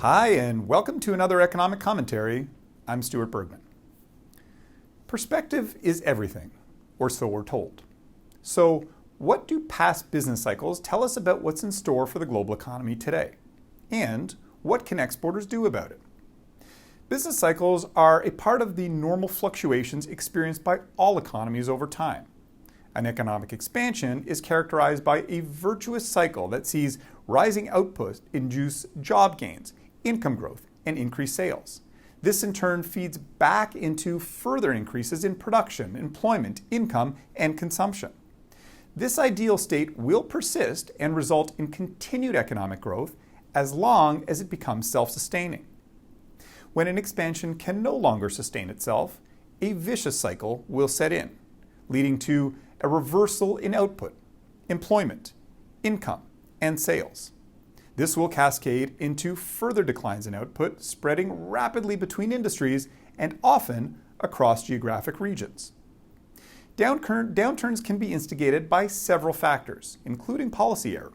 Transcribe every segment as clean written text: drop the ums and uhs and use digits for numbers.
Hi, and welcome to another economic commentary. I'm Stuart Bergman. Perspective is everything, or so we're told. So, what do past business cycles tell us about what's in store for the global economy today? And what can exporters do about it? Business cycles are a part of the normal fluctuations experienced by all economies over time. An economic expansion is characterized by a virtuous cycle that sees rising output induce job gains, income growth, and increased sales. This in turn feeds back into further increases in production, employment, income, and consumption. This ideal state will persist and result in continued economic growth as long as it becomes self-sustaining. When an expansion can no longer sustain itself, a vicious cycle will set in, leading to a reversal in output, employment, income, and sales. This will cascade into further declines in output, spreading rapidly between industries and often across geographic regions. Downturns can be instigated by several factors, including policy error.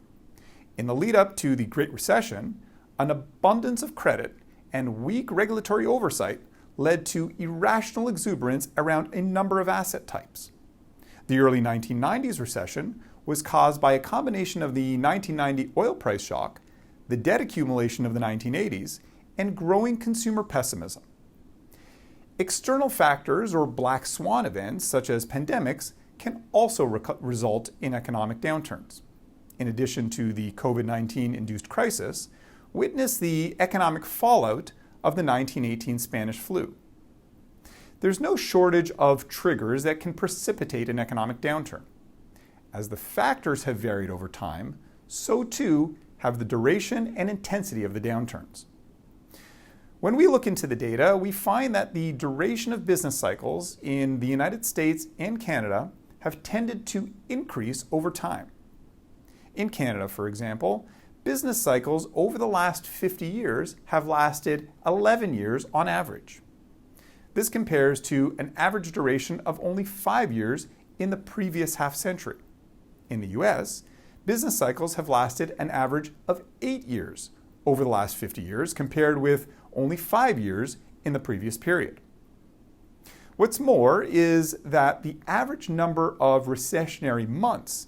In the lead up to the Great Recession, an abundance of credit and weak regulatory oversight led to irrational exuberance around a number of asset types. The early 1990s recession was caused by a combination of the 1990 oil price shock, the debt accumulation of the 1980s, and growing consumer pessimism. External factors or black swan events, such as pandemics, can also result in economic downturns. In addition to the COVID-19 induced crisis, witness the economic fallout of the 1918 Spanish flu. There's no shortage of triggers that can precipitate an economic downturn. As the factors have varied over time, so too have the duration and intensity of the downturns. When we look into the data, we find that the duration of business cycles in the United States and Canada have tended to increase over time. In Canada, for example, business cycles over the last 50 years have lasted 11 years on average. This compares to an average duration of only 5 years in the previous half century. In the US, business cycles have lasted an average of 8 years over the last 50 years, compared with only 5 years in the previous period. What's more is that the average number of recessionary months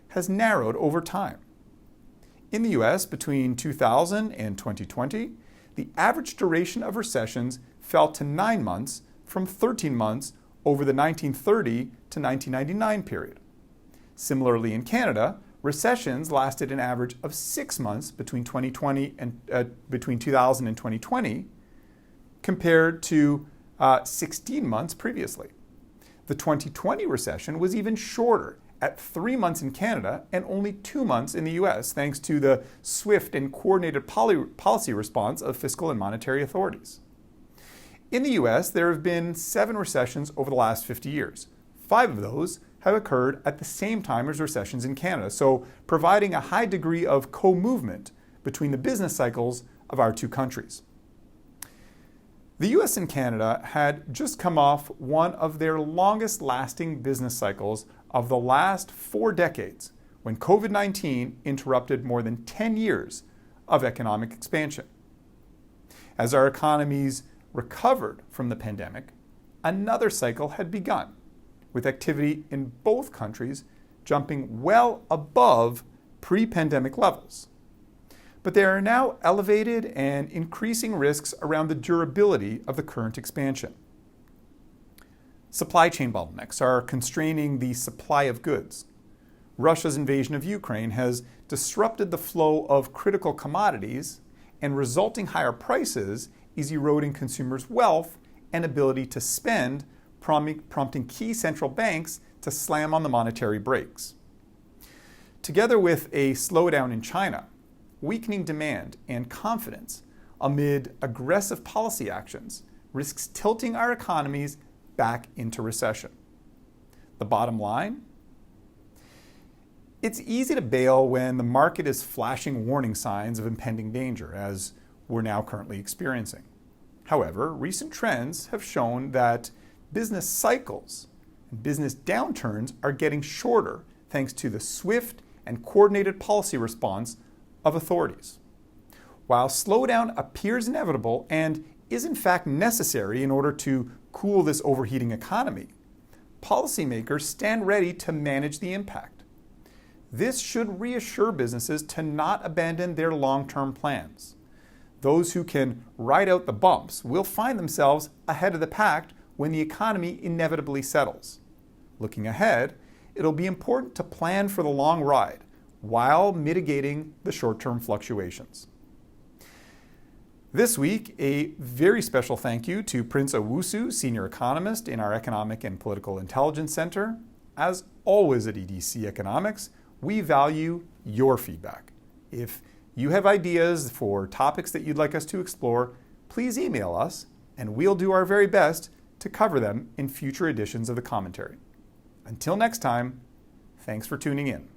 has narrowed over time. In the US, between 2000 and 2020, the average duration of recessions fell to 9 months from 13 months over the 1930 to 1999 period. Similarly, in Canada, recessions lasted an average of 6 months between 2020 and between 2000 and 2020, compared to 16 months previously. The 2020 recession was even shorter, at 3 months in Canada and only 2 months in the US, thanks to the swift and coordinated policy response of fiscal and monetary authorities. In the US, there have been 7 recessions over the last 50 years. 5 of those have occurred at the same time as recessions in Canada, so providing a high degree of co-movement between the business cycles of our two countries. The US and Canada had just come off one of their longest lasting business cycles of the last 4 decades, when COVID-19 interrupted more than 10 years of economic expansion. As our economies recovered from the pandemic, another cycle had begun, with activity in both countries jumping well above pre-pandemic levels. But there are now elevated and increasing risks around the durability of the current expansion. Supply chain bottlenecks are constraining the supply of goods. Russia's invasion of Ukraine has disrupted the flow of critical commodities, and resulting higher prices is eroding consumers' wealth and ability to spend, prompting key central banks to slam on the monetary brakes. Together with a slowdown in China, weakening demand and confidence amid aggressive policy actions risks tilting our economies back into recession. The bottom line? It's easy to bail when the market is flashing warning signs of impending danger, as we're now currently experiencing. However, recent trends have shown that business cycles and business downturns are getting shorter thanks to the swift and coordinated policy response of authorities. While slowdown appears inevitable and is in fact necessary in order to cool this overheating economy, policymakers stand ready to manage the impact. This should reassure businesses to not abandon their long-term plans. Those who can ride out the bumps will find themselves ahead of the pack when the economy inevitably settles. Looking ahead, it'll be important to plan for the long ride while mitigating the short-term fluctuations. This week, a very special thank you to Prince Owusu, Senior Economist in our Economic and Political Intelligence Center. As always at EDC Economics, we value your feedback. If you have ideas for topics that you'd like us to explore, please email us and we'll do our very best to cover them in future editions of the commentary. Until next time, thanks for tuning in.